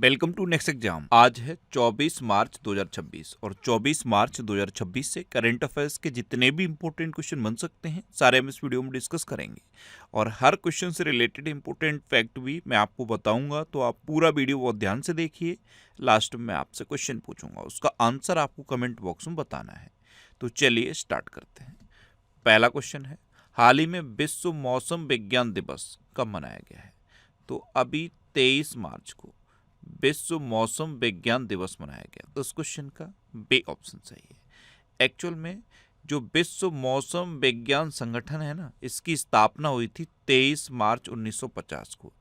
Welcome to next exam. आज है 24 मार्च 2026 और 24 मार्च 2026 से करंट अफेयर्स के जितने भी इंपॉर्टेंट क्वेश्चन बन सकते हैं सारे हम इस वीडियो में डिस्कस करेंगे और हर क्वेश्चन से रिलेटेड इंपॉर्टेंट फैक्ट भी मैं आपको बताऊंगा, तो आप पूरा वीडियो बहुत ध्यान से देखिए। लास्ट में आपसे क्वेश्चन पूछूंगा, उसका आंसर आपको कमेंट बॉक्स में बताना है। तो चलिए स्टार्ट करते हैं। पहला क्वेश्चन है, हाल ही में विश्व मौसम विज्ञान दिवस कब मनाया गया है? तो अभी 23 मार्च को विश्व मौसम विज्ञान दिवस मनाया गया। तो इस क्वेश्चन का बी ऑप्शन सही है। एक्चुअल में जो विश्व मौसम विज्ञान संगठन है ना, इसकी स्थापना हुई थी 23 मार्च 1950 को।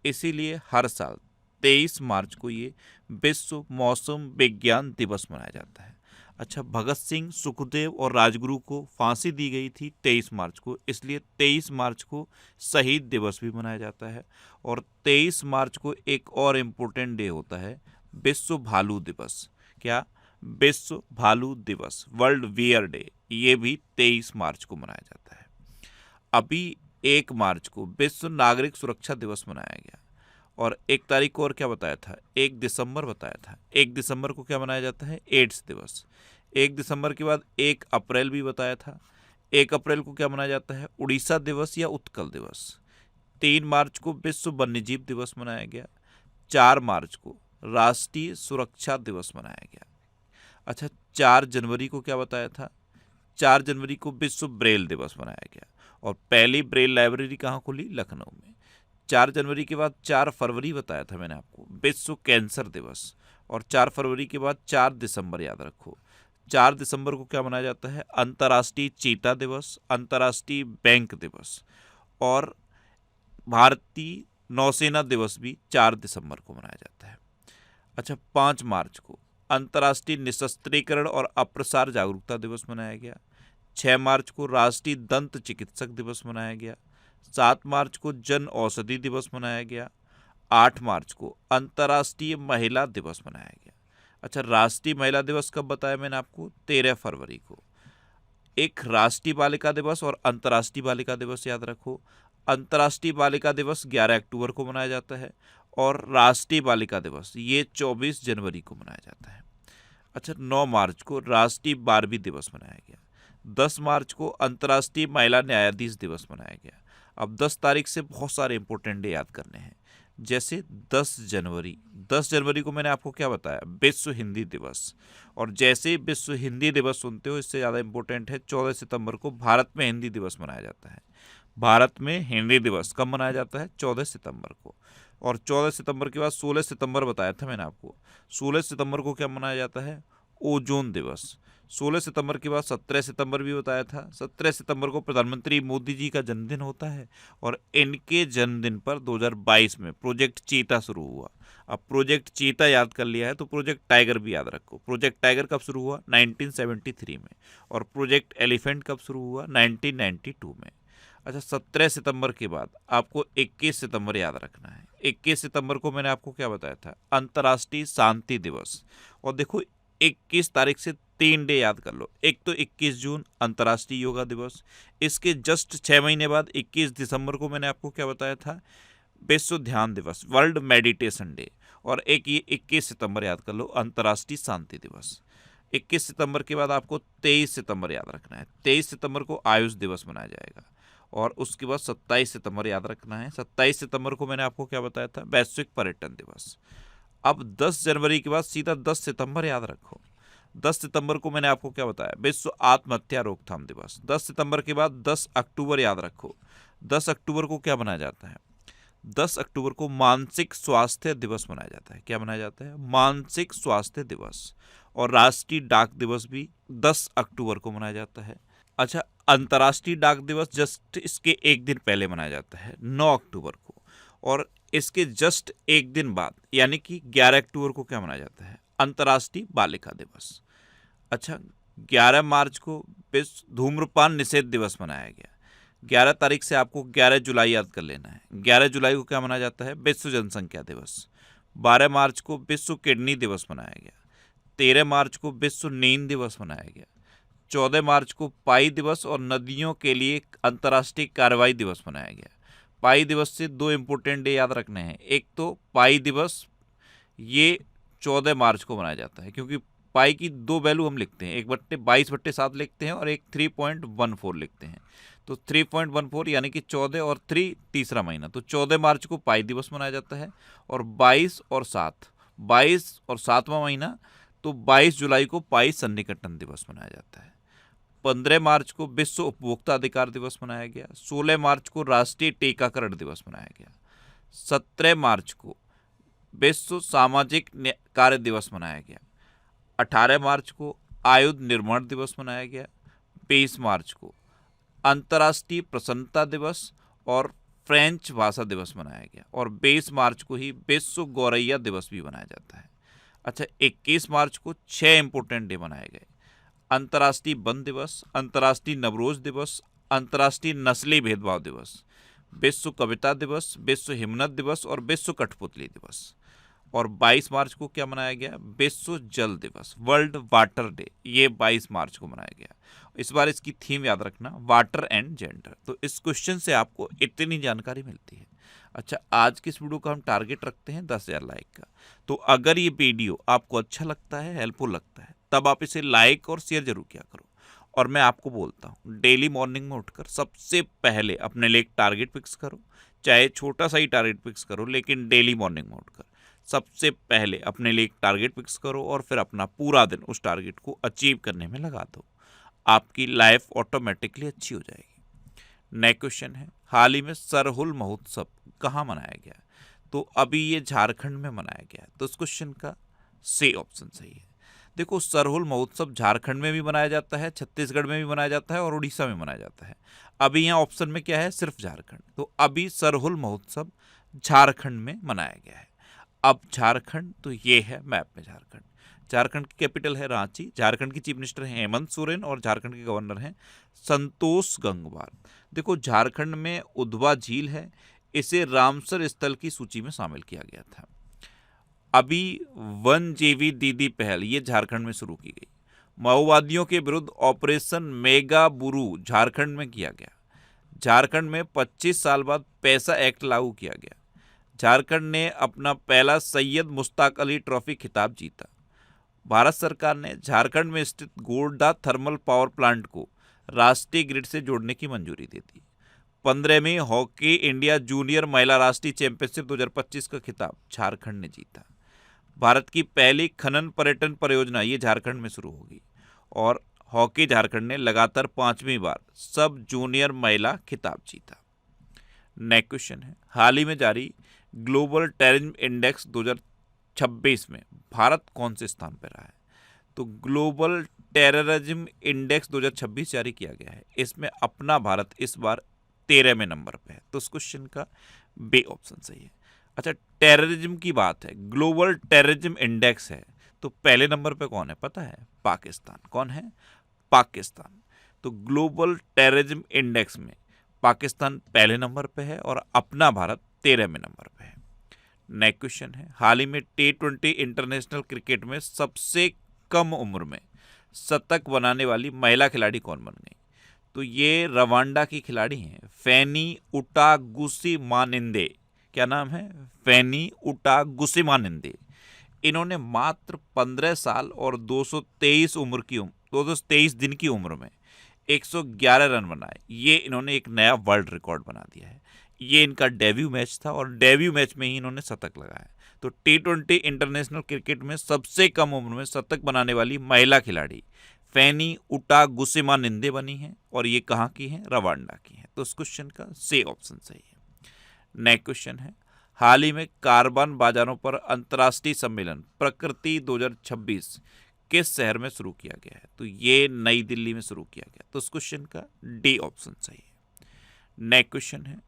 इसीलिए हर साल 23 मार्च को ये विश्व मौसम विज्ञान दिवस मनाया जाता है। अच्छा, भगत सिंह, सुखदेव और राजगुरु को फांसी दी गई थी 23 मार्च को, इसलिए 23 मार्च को शहीद दिवस भी मनाया जाता है। और 23 मार्च को एक और इम्पोर्टेंट डे होता है, विश्व भालू दिवस। क्या? विश्व भालू दिवस, वर्ल्ड वियर डे, ये भी 23 मार्च को मनाया जाता है। अभी 1 मार्च को विश्व नागरिक सुरक्षा दिवस मनाया गया। और 1 तारीख को और क्या बताया था? 1 दिसंबर बताया था। 1 दिसंबर को क्या मनाया जाता है? एड्स दिवस। 1 दिसंबर के बाद 1 अप्रैल भी बताया था। 1 अप्रैल को क्या मनाया जाता है? उड़ीसा दिवस या उत्कल दिवस। 3 मार्च को विश्व वन्यजीव दिवस मनाया गया। 4 मार्च को राष्ट्रीय सुरक्षा दिवस मनाया गया। अच्छा, 4 जनवरी को क्या बताया था? 4 जनवरी को विश्व ब्रेल दिवस मनाया गया। और पहली ब्रेल लाइब्रेरी कहाँ खुली? लखनऊ में। 4 जनवरी के बाद 4 फरवरी बताया था मैंने आपको, विश्व कैंसर दिवस। और 4 फरवरी के बाद 4 दिसंबर याद रखो। 4 दिसंबर को क्या मनाया जाता है? अंतर्राष्ट्रीय चीता दिवस, अंतर्राष्ट्रीय बैंक दिवस और भारतीय नौसेना दिवस भी 4 दिसंबर को मनाया जाता है। अच्छा, 5 मार्च को अंतर्राष्ट्रीय निशस्त्रीकरण और अप्रसार जागरूकता दिवस मनाया गया। 6 मार्च को राष्ट्रीय दंत चिकित्सक दिवस मनाया गया। 7 मार्च को जन औषधि दिवस मनाया गया। 8 मार्च को अंतर्राष्ट्रीय महिला दिवस मनाया गया। अच्छा, राष्ट्रीय महिला दिवस कब बताया मैंने आपको? 13 फरवरी को। एक राष्ट्रीय बालिका दिवस और अंतर्राष्ट्रीय बालिका दिवस याद रखो। अंतर्राष्ट्रीय बालिका दिवस 11 अक्टूबर को मनाया जाता है और राष्ट्रीय बालिका दिवस ये 24 जनवरी को मनाया जाता है। अच्छा, 9 मार्च को राष्ट्रीय बारहवीं दिवस मनाया गया। 10 मार्च को अंतर्राष्ट्रीय महिला न्यायाधीश दिवस मनाया गया। अब 10 तारीख से बहुत सारे इंपॉर्टेंट डे याद करने हैं, जैसे 10 जनवरी। 10 जनवरी को मैंने आपको क्या बताया? विश्व हिंदी दिवस। और जैसे ही विश्व हिंदी दिवस सुनते हो, इससे ज़्यादा इंपॉर्टेंट है 14 सितंबर को भारत में हिंदी दिवस मनाया जाता है। भारत में हिंदी दिवस कब मनाया जाता है? 14 सितंबर को। और 14 सितंबर के बाद 16 सितंबर बताया था मैंने आपको। 16 सितंबर को क्या मनाया जाता है? ओजोन दिवस। 16 सितंबर के बाद 17 सितंबर भी बताया था। 17 सितंबर को प्रधानमंत्री मोदी जी का जन्मदिन होता है और इनके जन्मदिन पर 2022 में प्रोजेक्ट चीता शुरू हुआ। अब प्रोजेक्ट चीता याद कर लिया है तो प्रोजेक्ट टाइगर भी याद रखो। प्रोजेक्ट टाइगर कब शुरू हुआ? 1973 में। और प्रोजेक्ट एलिफेंट कब शुरू हुआ? 1992 में। अच्छा, 17 सितंबर के बाद आपको 21 सितंबर याद रखना है। 21 सितंबर को मैंने आपको क्या बताया था? अंतर्राष्ट्रीय शांति दिवस। और देखो, 21 तारीख से 3 डे याद कर लो। एक तो 21 जून अंतर्राष्ट्रीय योगा दिवस। इसके जस्ट 6 महीने बाद 21 दिसंबर को मैंने आपको क्या बताया था? विश्व ध्यान दिवस, वर्ल्ड मेडिटेशन डे। और एक ये 21 सितंबर याद कर लो, अंतर्राष्ट्रीय शांति दिवस। 21 सितंबर के बाद आपको 23 सितंबर याद रखना है। 23 सितंबर को आयुष दिवस मनाया जाएगा। और उसके बाद 27 सितंबर याद रखना है। 27 सितंबर को मैंने आपको क्या बताया था? वैश्विक पर्यटन दिवस। अब 10 जनवरी के बाद सीधा 10 सितंबर याद रखो। 10 सितंबर को मैंने आपको क्या बताया? विश्व आत्महत्या रोकथाम दिवस। 10 सितंबर के बाद 10 अक्टूबर याद रखो। 10 अक्टूबर को क्या मनाया जाता है? 10 अक्टूबर को मानसिक स्वास्थ्य दिवस मनाया जाता है। क्या मनाया जाता है? मानसिक स्वास्थ्य दिवस। और राष्ट्रीय डाक दिवस भी 10 अक्टूबर को मनाया जाता है। अच्छा, अंतर्राष्ट्रीय डाक दिवस जस्ट इसके एक दिन पहले मनाया जाता है, 9 अक्टूबर को। और इसके जस्ट एक दिन बाद यानी कि 11 अक्टूबर को क्या मनाया जाता है? अंतर्राष्ट्रीय बालिका दिवस। अच्छा, 11 मार्च को विश्व धूम्रपान निषेध दिवस मनाया गया। 11 तारीख से आपको 11 जुलाई याद कर लेना है। 11 जुलाई को क्या मनाया जाता है? विश्व जनसंख्या दिवस। 12 मार्च को विश्व किडनी दिवस मनाया गया। 13 मार्च को विश्व नींद दिवस मनाया गया। 14 मार्च को पाई दिवस और नदियों के लिए अंतर्राष्ट्रीय कार्रवाई दिवस मनाया गया। पाई दिवस से 2 इंपॉर्टेंट डे याद रखने हैं। एक तो पाई दिवस, ये 14 मार्च को मनाया जाता है, क्योंकि पाई की दो वैल्यू हम लिखते हैं, एक बट्टे 22/7 लिखते हैं और एक 3.14 लिखते हैं। तो 3.14 यानी कि 14 और 3 तीसरा महीना, तो 14 मार्च को पाई दिवस मनाया जाता है। और 22 और 7, 22 और 7वां महीना, तो 22 जुलाई को पाई सन्निकटन दिवस मनाया जाता है। 15 मार्च को विश्व उपभोक्ता अधिकार दिवस मनाया गया। 16 मार्च को राष्ट्रीय टीकाकरण दिवस मनाया गया। 17 मार्च को विश्व सामाजिक कार्य दिवस मनाया गया। 18 मार्च को आयुध निर्माण दिवस मनाया गया। 23 मार्च को अंतर्राष्ट्रीय प्रसन्नता दिवस और फ्रेंच भाषा दिवस मनाया गया। और 22 मार्च को ही विश्व गौरैया दिवस भी मनाया जाता है। अच्छा, 21 मार्च को 6 इंपोर्टेंट डे मनाए गए। अंतर्राष्ट्रीय वन दिवस, अंतर्राष्ट्रीय नवरोज दिवस, अंतर्राष्ट्रीय नस्ली भेदभाव दिवस, विश्व कविता दिवस, विश्व हिमनद दिवस और विश्व कठपुतली दिवस। और 22 मार्च को क्या मनाया गया? विश्व जल दिवस, वर्ल्ड वाटर डे, ये 22 मार्च को मनाया गया। इस बार इसकी थीम याद रखना, वाटर एंड जेंडर। तो इस क्वेश्चन से आपको इतनी जानकारी मिलती है। अच्छा, आज की इस वीडियो का हम टारगेट रखते हैं 10,000 लाइक का। तो अगर ये वीडियो आपको अच्छा लगता है, हेल्पफुल लगता है, तब आप इसे लाइक और शेयर जरूर किया करो। और मैं आपको बोलता हूँ, डेली मॉर्निंग में उठकर सबसे पहले अपने लिए एक टारगेट फिक्स करो, चाहे छोटा सा ही टारगेट फिक्स करो, लेकिन डेली मॉर्निंग में उठकर सबसे पहले अपने लिए एक टारगेट फिक्स करो और फिर अपना पूरा दिन उस टारगेट को अचीव करने में लगा दो। आपकी लाइफ ऑटोमेटिकली अच्छी हो जाएगी। नेक्स्ट क्वेश्चन है, हाल ही में सरहुल महोत्सव कहाँ मनाया गया? तो अभी ये झारखंड में मनाया गया। तो इस क्वेश्चन का सी ऑप्शन सही है। देखो, सरहुल महोत्सव झारखंड में भी मनाया जाता है, छत्तीसगढ़ में भी मनाया जाता है और उड़ीसा में मनाया जाता है। अभी यहाँ ऑप्शन में क्या है? सिर्फ झारखंड। तो अभी सरहुल महोत्सव झारखंड में मनाया गया है। अब झारखंड, तो ये है मैप में झारखंड। झारखंड की कैपिटल है रांची। झारखंड की चीफ मिनिस्टर हैं हेमंत सोरेन और झारखंड के गवर्नर हैं संतोष गंगवार। देखो, झारखंड में उधवा झील है, इसे रामसर स्थल की सूची में शामिल किया गया था। अभी वन जीवी दीदी पहल ये झारखंड में शुरू की गई। माओवादियों के विरुद्ध ऑपरेशन मेगा बुरू झारखंड में किया गया। झारखंड में 25 साल बाद पैसा एक्ट लागू किया गया। झारखंड ने अपना पहला सैयद मुश्ताक अली ट्रॉफी खिताब जीता। भारत सरकार ने झारखंड में स्थित गोड्डा थर्मल पावर प्लांट को राष्ट्रीय ग्रिड से जोड़ने की मंजूरी दे दी। 15वीं हॉकी इंडिया जूनियर महिला राष्ट्रीय चैंपियनशिप 2025 का खिताब झारखंड ने जीता। भारत की पहली खनन पर्यटन परियोजना ये झारखंड में शुरू होगी। और हॉकी झारखंड ने लगातार 5वीं बार सब जूनियर महिला खिताब जीता। नेक्स्ट क्वेश्चन है, हाल ही में जारी ग्लोबल टेररिज्म इंडेक्स 2026 में भारत कौन से स्थान पर रहा है? तो ग्लोबल टेररिज्म इंडेक्स 2026 जारी किया गया है। इसमें अपना भारत इस बार 13वें नंबर पे है। तो इस क्वेश्चन का बी ऑप्शन सही है। अच्छा, टेररिज्म की बात है, ग्लोबल टेररिज्म इंडेक्स है, तो पहले नंबर पे कौन है पता है? पाकिस्तान। कौन है? पाकिस्तान। तो ग्लोबल टेररिज्म इंडेक्स में पाकिस्तान पहले नंबर पे है और अपना भारत 13वें नंबर पे है। नेक्स्ट क्वेश्चन है, हाल ही में T20 इंटरनेशनल क्रिकेट में सबसे कम उम्र में शतक बनाने वाली महिला खिलाड़ी कौन बन गई? तो ये रवांडा की खिलाड़ी हैं, फैनी उटागुसिमानिंदे। क्या नाम है? फैनी उटागुसिमानिंदे। इन्होंने मात्र 15 साल और 223 दिन की उम्र में 111 रन बनाए। ये इन्होंने एक नया वर्ल्ड रिकॉर्ड बना दिया है। ये इनका डेब्यू मैच था और डेब्यू मैच में ही इन्होंने शतक लगाया। तो T20 इंटरनेशनल क्रिकेट में सबसे कम उम्र में शतक बनाने वाली महिला खिलाड़ी फैनी उटागुसिमानिंदे बनी है और ये कहाँ की हैं? रवांडा की हैं। तो इस क्वेश्चन का सी ऑप्शन सही है। नेक्स्ट क्वेश्चन है, हाल ही में कार्बन बाजारों पर अंतर्राष्ट्रीय सम्मेलन प्रकृति 2026 किस शहर में शुरू किया गया है? तो ये नई दिल्ली में शुरू किया गया। तो इस क्वेश्चन का डी ऑप्शन सही है। नेक्स्ट क्वेश्चन है,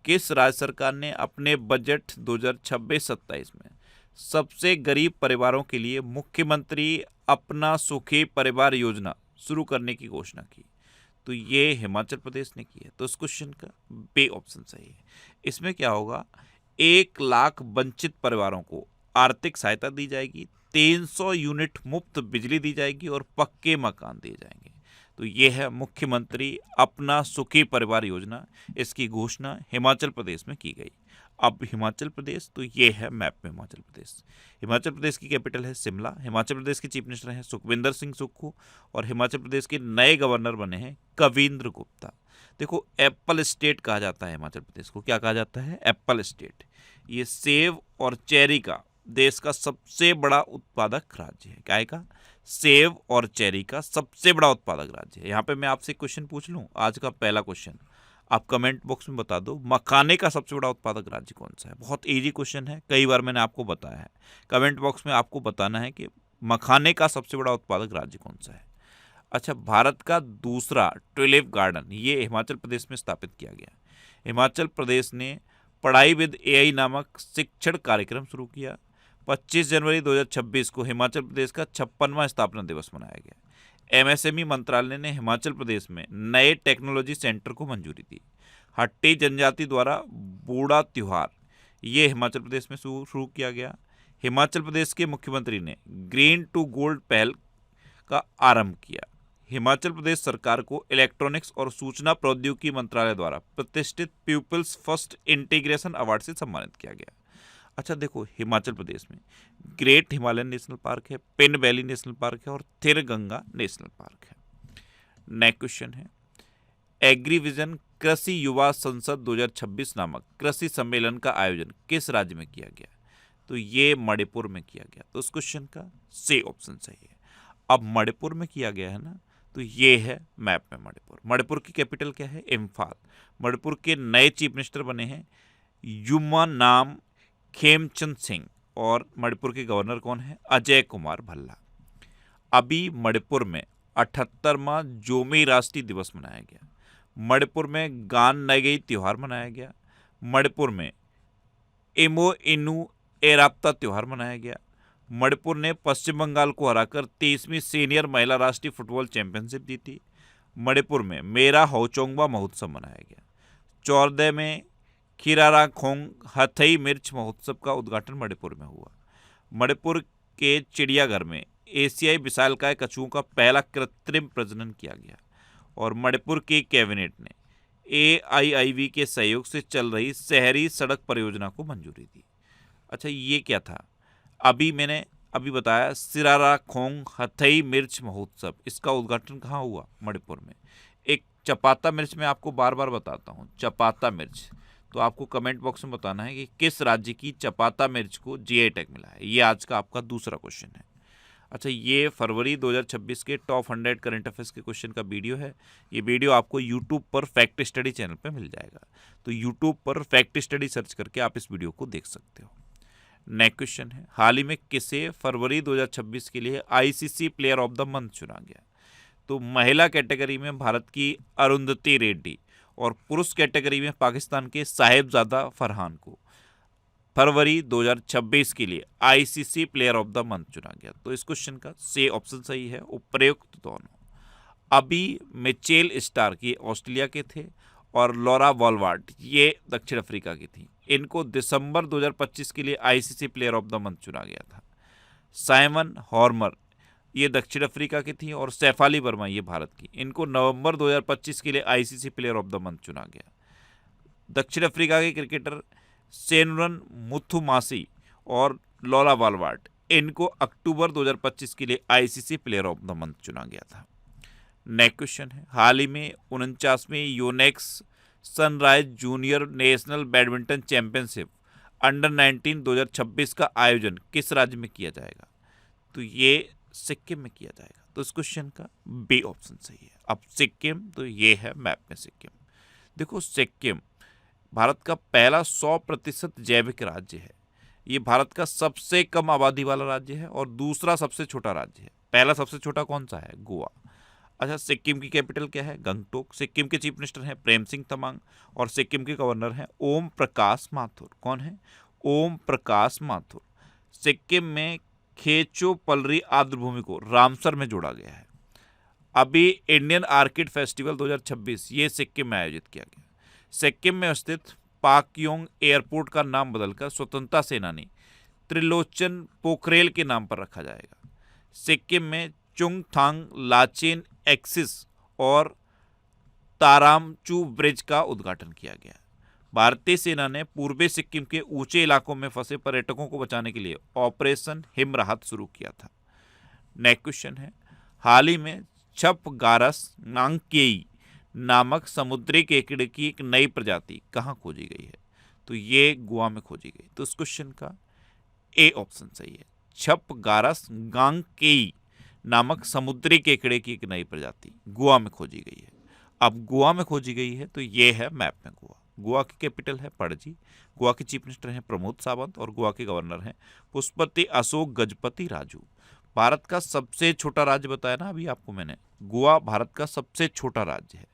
किस राज्य सरकार ने अपने बजट 2026-27 में सबसे गरीब परिवारों के लिए मुख्यमंत्री अपना सुखी परिवार योजना शुरू करने की घोषणा की? तो ये हिमाचल प्रदेश ने की है। तो इस क्वेश्चन का बी ऑप्शन सही है। इसमें क्या होगा? 1 लाख वंचित परिवारों को आर्थिक सहायता दी जाएगी, 300 यूनिट मुफ्त बिजली दी जाएगी और पक्के मकान दिए जाएंगे। तो ये है मुख्यमंत्री अपना सुखी परिवार योजना। इसकी घोषणा हिमाचल प्रदेश में की गई। अब हिमाचल प्रदेश, तो ये है मैप में हिमाचल प्रदेश। हिमाचल प्रदेश की कैपिटल है शिमला। हिमाचल प्रदेश के चीफ मिनिस्टर हैं सुखविंदर सिंह सुक्खू और हिमाचल प्रदेश के नए गवर्नर बने हैं कविंद्र गुप्ता। देखो, एप्पल स्टेट कहा जाता है हिमाचल प्रदेश को। क्या कहा जाता है? Apple state. ये सेब और चेरी का देश का सबसे बड़ा उत्पादक राज्य है। क्या का? सेब और चेरी का सबसे बड़ा उत्पादक राज्य है। यहाँ पे मैं आपसे क्वेश्चन पूछ लूँ, आज का पहला क्वेश्चन, आप कमेंट बॉक्स में बता दो, मखाने का सबसे बड़ा उत्पादक राज्य कौन सा है? बहुत इजी क्वेश्चन है, कई बार मैंने आपको बताया है। कमेंट बॉक्स में आपको बताना है कि मखाने का सबसे बड़ा उत्पादक राज्य कौन सा है। अच्छा, भारत का दूसरा ट्यूलिप गार्डन ये हिमाचल प्रदेश में स्थापित किया गया। हिमाचल प्रदेश ने पढ़ाई विद एआई नामक शिक्षण कार्यक्रम शुरू किया। 25 जनवरी 2026 को हिमाचल प्रदेश का 56वां स्थापना दिवस मनाया गया। एमएसएमई मंत्रालय ने हिमाचल प्रदेश में नए टेक्नोलॉजी सेंटर को मंजूरी दी। हट्टी जनजाति द्वारा बूढ़ा त्योहार ये हिमाचल प्रदेश में शुरू किया गया। हिमाचल प्रदेश के मुख्यमंत्री ने ग्रीन टू गोल्ड पहल का आरंभ किया। हिमाचल प्रदेश सरकार को इलेक्ट्रॉनिक्स और सूचना प्रौद्योगिकी मंत्रालय द्वारा प्रतिष्ठित पीपल्स फर्स्ट इंटीग्रेशन अवार्ड से सम्मानित किया गया। अच्छा देखो, हिमाचल प्रदेश में ग्रेट हिमालयन नेशनल पार्क है, पिन वैली नेशनल पार्क है और थिर गंगा नेशनल पार्क है। नेक्स्ट क्वेश्चन है, एग्रीविजन कृषि युवा संसद 2026 नामक कृषि सम्मेलन का आयोजन किस राज्य में किया गया? तो ये मणिपुर में किया गया। तो उस क्वेश्चन का सी ऑप्शन सही है। अब मणिपुर में किया गया है ना, तो ये है मैप में मणिपुर। मणिपुर की कैपिटल क्या है? इम्फाल। मणिपुर के नए चीफ मिनिस्टर बने हैं युमा नाम खेमचंद सिंह और मणिपुर के गवर्नर कौन है? अजय कुमार भल्ला। अभी मणिपुर में 78वां जोमी राष्ट्रीय दिवस मनाया गया। मणिपुर में गान नगई त्योहार मनाया गया। मणिपुर में इमो इनु एराप्ता त्योहार मनाया गया। मणिपुर ने पश्चिम बंगाल को हराकर 23वीं सीनियर महिला राष्ट्रीय फुटबॉल चैंपियनशिप जीती। मणिपुर में मेरा हौचोंगबा महोत्सव मनाया गया। 14 में खिराराखोंग हथई मिर्च महोत्सव का उद्घाटन मणिपुर में हुआ। मणिपुर के चिड़ियाघर में एशियाई विशालकाय कछुओं का पहला कृत्रिम प्रजनन किया गया। और मणिपुर की कैबिनेट ने AIIB के सहयोग से चल रही शहरी सड़क परियोजना को मंजूरी दी। अच्छा, ये क्या था? मैंने बताया सिराराखोंग हथई मिर्च महोत्सव, इसका उद्घाटन कहाँ हुआ? मणिपुर में। एक चपाता मिर्च मैं आपको बार बार बताता हूँ, चपाता मिर्च, तो आपको कमेंट बॉक्स में बताना है कि किस राज्य की चपाता मिर्च को GI टैग मिला है। ये आज का आपका दूसरा क्वेश्चन है। अच्छा, ये फरवरी 2026 के टॉप 100 करंट अफेयर्स के क्वेश्चन का वीडियो है। ये वीडियो आपको यूट्यूब पर फैक्ट स्टडी चैनल पर मिल जाएगा। तो यूट्यूब पर फैक्ट स्टडी सर्च करके आप इस वीडियो को देख सकते हो। नेक्स्ट क्वेश्चन है, हाल ही में किसे फरवरी 2026 के लिए ICC player of the month चुना गया? तो महिला कैटेगरी में भारत की अरुंधति रेड्डी और पुरुष कैटेगरी में पाकिस्तान के साहिबजादा फरहान को फरवरी 2026 के लिए ICC player of the month चुना गया। तो इस क्वेश्चन का सी ऑप्शन सही है, उपयुक्त दोनों। अभी मिचेल स्टार्क ये ऑस्ट्रेलिया के थे और लॉरा वॉलवार्ड ये दक्षिण अफ्रीका की थी। इनको दिसंबर 2025 के लिए ICC player of the month चुना गया था। साइमन हॉर्मर ये दक्षिण अफ्रीका की थी और सैफाली वर्मा ये भारत की। इनको नवंबर 2025 के लिए ICC player of the month चुना गया। दक्षिण अफ्रीका के क्रिकेटर सेनुरन मुथुमासी और लॉरा वॉलवार्ड इनको अक्टूबर 2025 के लिए ICC player of the month चुना गया था। नेक्स्ट क्वेश्चन है, हाल ही में 49वीं Yonex sunrise junior national badminton championship under 19 2026 का आयोजन किस राज्य में किया जाएगा? तो ये सिक्किम में किया जाएगा। तो इस क्वेश्चन का बी ऑप्शन सही है। अब सिक्किम, तो ये है मैप में सिक्किम। देखो, सिक्किम भारत का पहला 100% जैविक राज्य है। ये भारत का सबसे कम आबादी वाला राज्य है और दूसरा सबसे छोटा राज्य है। पहला सबसे छोटा कौन सा है? गोवा। अच्छा, सिक्किम की कैपिटल क्या है? गंगटोक। सिक्किम के चीफ मिनिस्टर हैं प्रेम सिंह तमांग और सिक्किम के गवर्नर हैं ओम प्रकाश माथुर। कौन है? ओम प्रकाश माथुर। सिक्किम में खेचो पलरी आर्द्रभूमि को रामसर में जोड़ा गया है। अभी इंडियन आर्किड फेस्टिवल 2026 ये सिक्किम में आयोजित किया गया। सिक्किम में स्थित पाकयोंग एयरपोर्ट का नाम बदलकर स्वतंत्रता सेनानी त्रिलोचन पोखरेल के नाम पर रखा जाएगा। सिक्किम में चुंगथांग लाचेन एक्सिस और तारामचू ब्रिज का उद्घाटन किया गया। भारतीय सेना ने पूर्वी सिक्किम के ऊंचे इलाकों में फंसे पर्यटकों को बचाने के लिए ऑपरेशन हिम राहत शुरू किया था। नेक्स्ट क्वेश्चन है, हाल ही में छपगारस नांगकेई नामक समुद्री केकड़े की एक नई प्रजाति कहाँ खोजी गई है? तो ये गोवा में खोजी गई। तो इस क्वेश्चन का ए ऑप्शन सही है। छपगारस गांगकेई नामक समुद्री केकड़े की एक नई प्रजाति गोवा में खोजी गई है। अब गोवा में खोजी गई है तो ये है मैप में गोवा। गोवा की कैपिटल है पणजी, गोवा के चीफ मिनिस्टर हैं प्रमोद सावंत और गोवा के गवर्नर हैं पुष्पति अशोक गजपति राजू। भारत का सबसे छोटा राज्य बताया ना अभी आपको मैंने, गोवा भारत का सबसे छोटा राज्य है।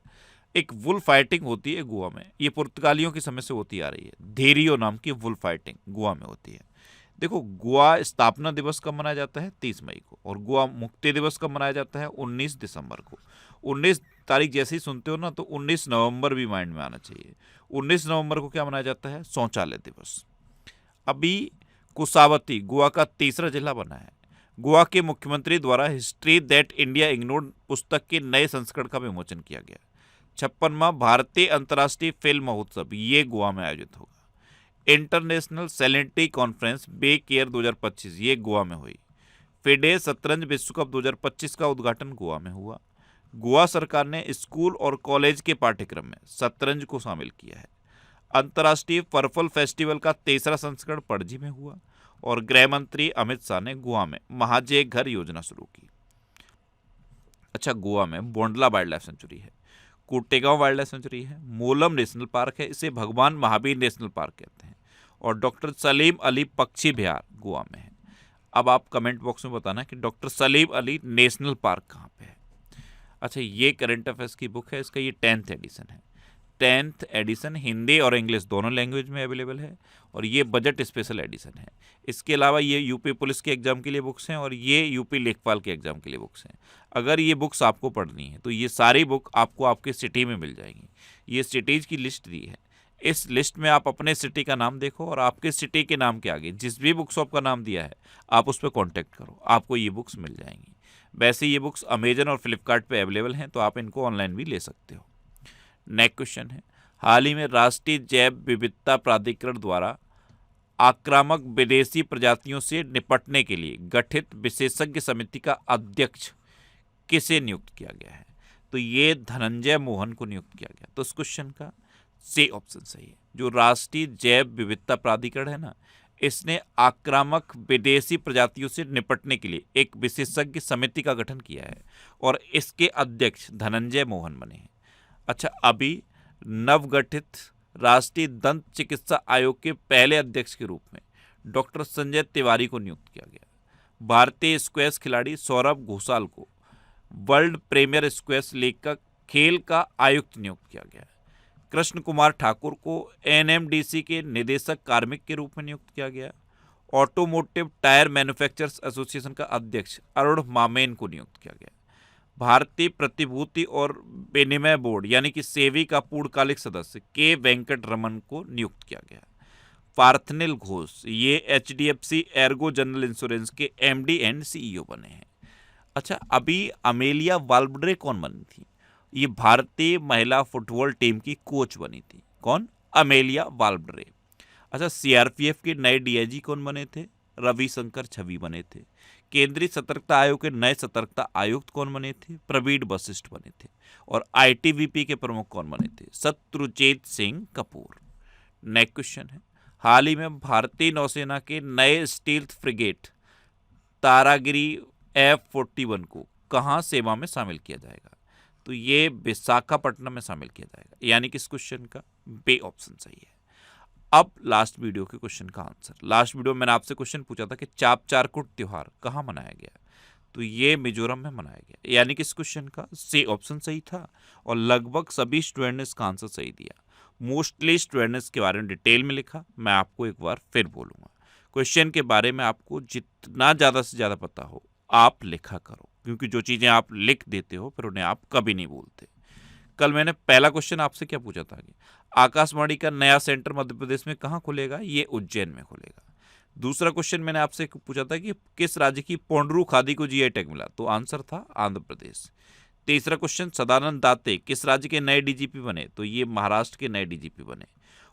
एक वुल फाइटिंग होती है गोवा में, ये पुर्तगालियों के समय से होती आ रही है। धेरियो नाम की वुल फाइटिंग गोवा में होती है। देखो, गोवा स्थापना दिवस कब मनाया जाता है? 30 मई को। और गोवा मुक्ति दिवस कब मनाया जाता है? 19 दिसंबर को। 19 तारीख जैसे ही सुनते हो ना तो 19 नवंबर भी माइंड में आना चाहिए। 19 नवंबर को क्या मनाया जाता है? शौचालय दिवस। अभी कुसावती गोवा का तीसरा जिला बना है। गोवा के मुख्यमंत्री द्वारा हिस्ट्री दैट इंडिया इग्नोर्ड पुस्तक के नए संस्करण का विमोचन किया गया। 56वां भारतीय अंतर्राष्ट्रीय फिल्म महोत्सव ये गोवा में आयोजित होगा। इंटरनेशनल सैलिनिटी कॉन्फ्रेंस बे केयर 2025 ये गोवा में हुई। फिडे शतरंज विश्व कप 2025 का उद्घाटन गोवा में हुआ। गोवा सरकार ने स्कूल और कॉलेज के पाठ्यक्रम में शतरंज को शामिल किया है। अंतर्राष्ट्रीय पर्पल फेस्टिवल का तीसरा संस्करण पणजी में हुआ। और गृह मंत्री अमित शाह ने गोवा में महाजय घर योजना शुरू की। अच्छा, गोवा में बोंडला वाइल्ड लाइफ सेंचुरी है, कोटेगांव वाइल्ड लाइफ सेंचुरी है, मोलम नेशनल पार्क है, इसे भगवान महावीर नेशनल पार्क कहते हैं, और डॉक्टर सलीम अली पक्षी विहार गोवा में है। अब आप कमेंट बॉक्स में बताना कि doctor Salim Ali national park कहाँ पे है। अच्छा, ये करंट अफेयर्स की बुक है, इसका ये 10th एडिशन है। 10th एडिशन हिंदी और इंग्लिश दोनों लैंग्वेज में अवेलेबल है और ये बजट स्पेशल एडिशन है। इसके अलावा ये यूपी पुलिस के एग्जाम के लिए बुक्स हैं और ये यूपी लेखपाल के एग्जाम के लिए बुक्स हैं। अगर ये बुक्स आपको पढ़नी है तो ये सारी बुक आपको आपके सिटी में मिल जाएंगी। ये सिटीज़ की लिस्ट दी है। इस लिस्ट में आप अपने सिटी का नाम देखो और आपके सिटी के नाम के आगे जिस भी बुक शॉप का नाम दिया है आप उस पर कॉन्टैक्ट करो, आपको ये बुक्स मिल जाएंगी। वैसे ये बुक्स अमेजन और फ्लिपकार्ट पे अवेलेबल हैं तो आप इनको ऑनलाइन भी ले सकते हो। नेक्स्ट क्वेश्चन है, हाल ही में राष्ट्रीय जैव विविधता प्राधिकरण द्वारा आक्रामक विदेशी प्रजातियों से निपटने के लिए गठित विशेषज्ञ समिति का अध्यक्ष किसे नियुक्त किया गया है? तो ये धनंजय मोहन को नियुक्त किया गया। तो इस क्वेश्चन का सी ऑप्शन सही है। जो राष्ट्रीय जैव विविधता प्राधिकरण है ना, इसने आक्रामक विदेशी प्रजातियों से निपटने के लिए एक विशेषज्ञ समिति का गठन किया है और इसके अध्यक्ष धनंजय मोहन बने हैं। अच्छा, अभी नवगठित राष्ट्रीय दंत चिकित्सा आयोग के पहले अध्यक्ष के रूप में डॉक्टर संजय तिवारी को नियुक्त किया गया। भारतीय स्क्वैश खिलाड़ी सौरभ घोषाल को वर्ल्ड प्रीमियर स्क्वैश लीग का खेल का आयुक्त नियुक्त किया गया। कृष्ण कुमार ठाकुर को एनएमडीसी के निदेशक कार्मिक के रूप में नियुक्त किया गया। ऑटोमोटिव टायर मैन्युफैक्चरर्स एसोसिएशन का अध्यक्ष अरुण मामेन को नियुक्त किया गया। भारतीय प्रतिभूति और विनिमय बोर्ड यानी कि सेवी का पूर्णकालिक सदस्य के वेंकट रमन को नियुक्त किया गया। पार्थनिल घोष ये HDFC एर्गो जनरल इंश्योरेंस के MD एंड CEO बने हैं। अच्छा, अभी अमेलिया वाल्बड्रे कौन बनी थी? ये भारतीय महिला फुटबॉल टीम की कोच बनी थी। कौन? अमेलिया वाल्बड्रे। अच्छा, CRPF के नए DIG कौन बने थे? रविशंकर छवि बने थे। केंद्रीय सतर्कता आयोग के नए सतर्कता आयुक्त कौन बने थे? प्रवीण वशिष्ठ बने थे। और ITBP के प्रमुख कौन बने थे? शत्रुजीत सिंह कपूर। नेक्स्ट क्वेश्चन है, हाल ही में भारतीय नौसेना के नए स्टील्थ फ्रिगेट तारागिरी F41 को कहाँ सेवा में शामिल किया जाएगा? तो ये विशाखापट्टनम में शामिल किया जाएगा, यानी कि इस क्वेश्चन का बी ऑप्शन सही है। अब लास्ट वीडियो के क्वेश्चन का आंसर। लास्ट वीडियो में मैंने आपसे क्वेश्चन पूछा था कि चापचारकुट त्योहार कहाँ मनाया गया? तो ये मिजोरम में मनाया गया, यानी कि इस क्वेश्चन का सी ऑप्शन सही था और लगभग सभी स्टूडेंट ने इसका आंसर सही दिया। मोस्टली स्टूडेंट ने इसके बारे में डिटेल में लिखा। मैं आपको एक बार फिर बोलूँगा, क्वेश्चन के बारे में आपको जितना ज़्यादा से ज़्यादा पता हो आप लिखा करो, क्योंकि जो चीज़ें आप लिख देते हो फिर उन्हें आप कभी नहीं भूलते। कल मैंने पहला क्वेश्चन आपसे क्या पूछा था कि आकाशवाणी का नया सेंटर मध्य प्रदेश में कहाँ खुलेगा? ये उज्जैन में खुलेगा। दूसरा क्वेश्चन मैंने आपसे पूछा था कि किस राज्य की पोंडरू खादी को GI टैग मिला? तो आंसर था आंध्र प्रदेश। तीसरा क्वेश्चन, सदानंद दाते किस राज्य के नए डीजीपी बने? तो ये महाराष्ट्र के नए डीजीपी बने।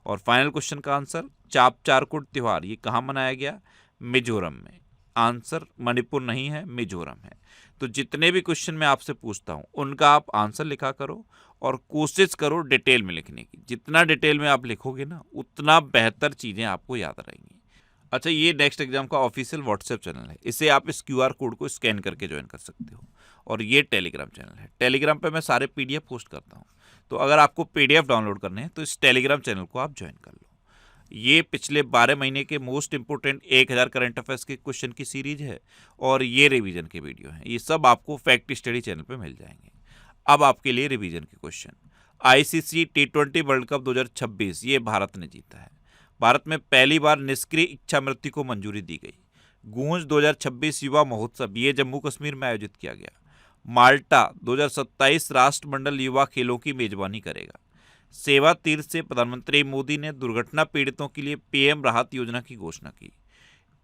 और फाइनल क्वेश्चन का आंसर, चाप चारकुट त्योहार ये कहाँ मनाया गया? मिजोरम में। आंसर मणिपुर नहीं है, मिजोरम है। तो जितने भी क्वेश्चन मैं आपसे पूछता हूँ उनका आप आंसर लिखा करो और कोशिश करो डिटेल में लिखने की। जितना डिटेल में आप लिखोगे ना उतना बेहतर चीज़ें आपको याद रहेंगी। अच्छा, ये नेक्स्ट एग्जाम का ऑफिशियल व्हाट्सएप चैनल है, इसे आप इस क्यूआर कोड को स्कैन करके ज्वाइन कर सकते हो। और ये टेलीग्राम चैनल है, टेलीग्राम पे मैं सारे पीडीएफ पोस्ट करता हूँ। तो अगर आपको पीडीएफ डाउनलोड करने हैं तो इस टेलीग्राम चैनल को आप ज्वाइन कर लो। ये पिछले 12 महीने के मोस्ट इंपोर्टेंट 1000 करंट अफेयर्स के क्वेश्चन की सीरीज है और ये रिवीजन के वीडियो हैं। ये सब आपको फैक्ट स्टडी चैनल पे मिल जाएंगे। अब आपके लिए रिवीजन के question. ICC T20 world cup 2026 ये भारत ने जीता है। भारत में पहली बार निष्क्रिय इच्छा मृत्यु को मंजूरी दी गई। गूंज 2026 युवा महोत्सव ये जम्मू कश्मीर में आयोजित किया गया। माल्टा 2027 राष्ट्रमंडल युवा खेलों की मेजबानी करेगा। सेवा तीर्थ से प्रधानमंत्री मोदी ने दुर्घटना पीड़ितों के लिए पीएम राहत योजना की घोषणा की।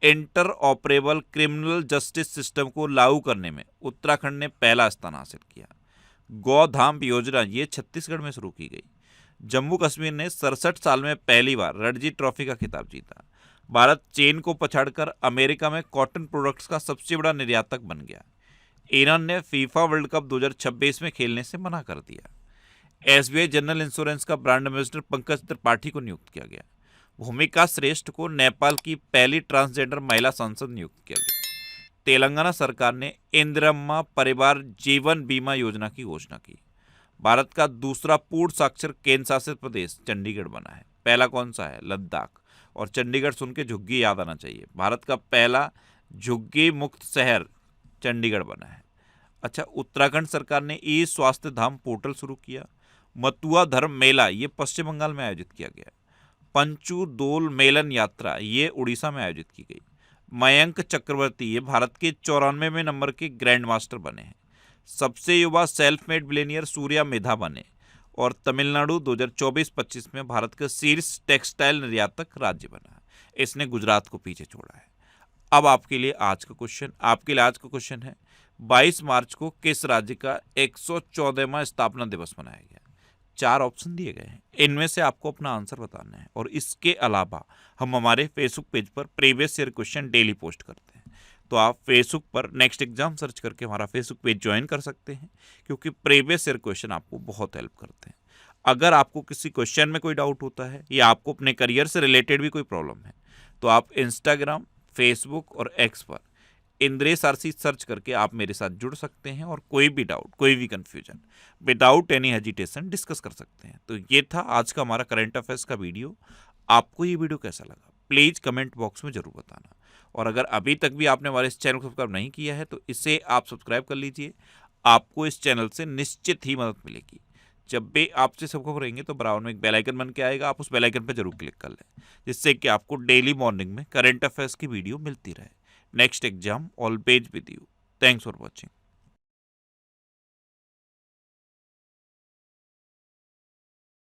Inter operable criminal justice system को लागू करने में उत्तराखंड ने पहला स्थान हासिल किया। गौधाम योजना ये छत्तीसगढ़ में शुरू की गई। जम्मू कश्मीर ने 67 साल में पहली बार रणजी ट्रॉफी का खिताब जीता। भारत चीन को पछाड़कर अमेरिका में कॉटन प्रोडक्ट्स का सबसे बड़ा निर्यातक बन गया। ईरान ने फीफा वर्ल्ड कप 2026 में खेलने से मना कर दिया। एसबीआई जनरल इंश्योरेंस का ब्रांड एम्बेसडर पंकज त्रिपाठी को नियुक्त किया गया। भूमिका श्रेष्ठ को नेपाल की पहली ट्रांसजेंडर महिला सांसद नियुक्त किया गया। तेलंगाना सरकार ने इंदिरम्मा परिवार जीवन बीमा योजना की घोषणा की। भारत का दूसरा पूर्ण साक्षर केंद्र शासित प्रदेश चंडीगढ़ बना है। पहला कौन सा है? लद्दाख। और चंडीगढ़ सुन के झुग्गी याद आना चाहिए। भारत का पहला झुग्गी मुक्त शहर चंडीगढ़ बना है। अच्छा, उत्तराखंड सरकार ने ई स्वास्थ्य धाम पोर्टल शुरू किया। मतुआ धर्म मेला ये पश्चिम बंगाल में आयोजित किया गया। पंचू दोल मेलन यात्रा ये उड़ीसा में आयोजित की गई। मयंक चक्रवर्ती ये भारत के 94वें नंबर के ग्रैंड मास्टर बने हैं। सबसे युवा सेल्फ मेड बिलियनियर सूर्या मेधा बने। और तमिलनाडु 2024-25 में भारत का शीर्ष टेक्सटाइल निर्यातक राज्य बना है। इसने गुजरात को पीछे छोड़ा है। अब आपके लिए आज का क्वेश्चन है 22 मार्च को किस राज्य का 114वां स्थापना दिवस मनाया गया? 4 ऑप्शन दिए गए हैं, इनमें से आपको अपना आंसर बताना है। और इसके अलावा हम हमारे फेसबुक पेज पर previous year question daily post करते हैं। तो आप फेसबुक पर नेक्स्ट एग्जाम सर्च करके हमारा फेसबुक पेज ज्वाइन कर सकते हैं, क्योंकि प्रीवियस ईयर क्वेश्चन आपको बहुत हेल्प करते हैं। अगर आपको किसी क्वेश्चन में कोई डाउट होता है या आपको अपने करियर से रिलेटेड भी कोई प्रॉब्लम है तो आप इंस्टाग्राम, फेसबुक और एक्स पर इंद्रेश आरसी सर्च करके आप मेरे साथ जुड़ सकते हैं और कोई भी डाउट, कोई भी confusion without any hesitation discuss कर सकते हैं। तो ये था आज का हमारा करंट अफेयर्स का वीडियो। आपको ये वीडियो कैसा लगा प्लीज़ कमेंट बॉक्स में ज़रूर बताना। और अगर अभी तक भी आपने हमारे इस चैनल को सब्सक्राइब नहीं किया है तो इसे आप सब्सक्राइब कर लीजिए। आपको इस चैनल से निश्चित ही मदद मिलेगी। जब भी आपसे सबको करेंगे तो बराबर में एक बेल आइकन बन के आएगा, आप उस बेल आइकन पर जरूर क्लिक कर लें, जिससे कि आपको डेली मॉर्निंग में करंट अफेयर्स की वीडियो मिलती रहे। Next exam always with you. Thanks for watching.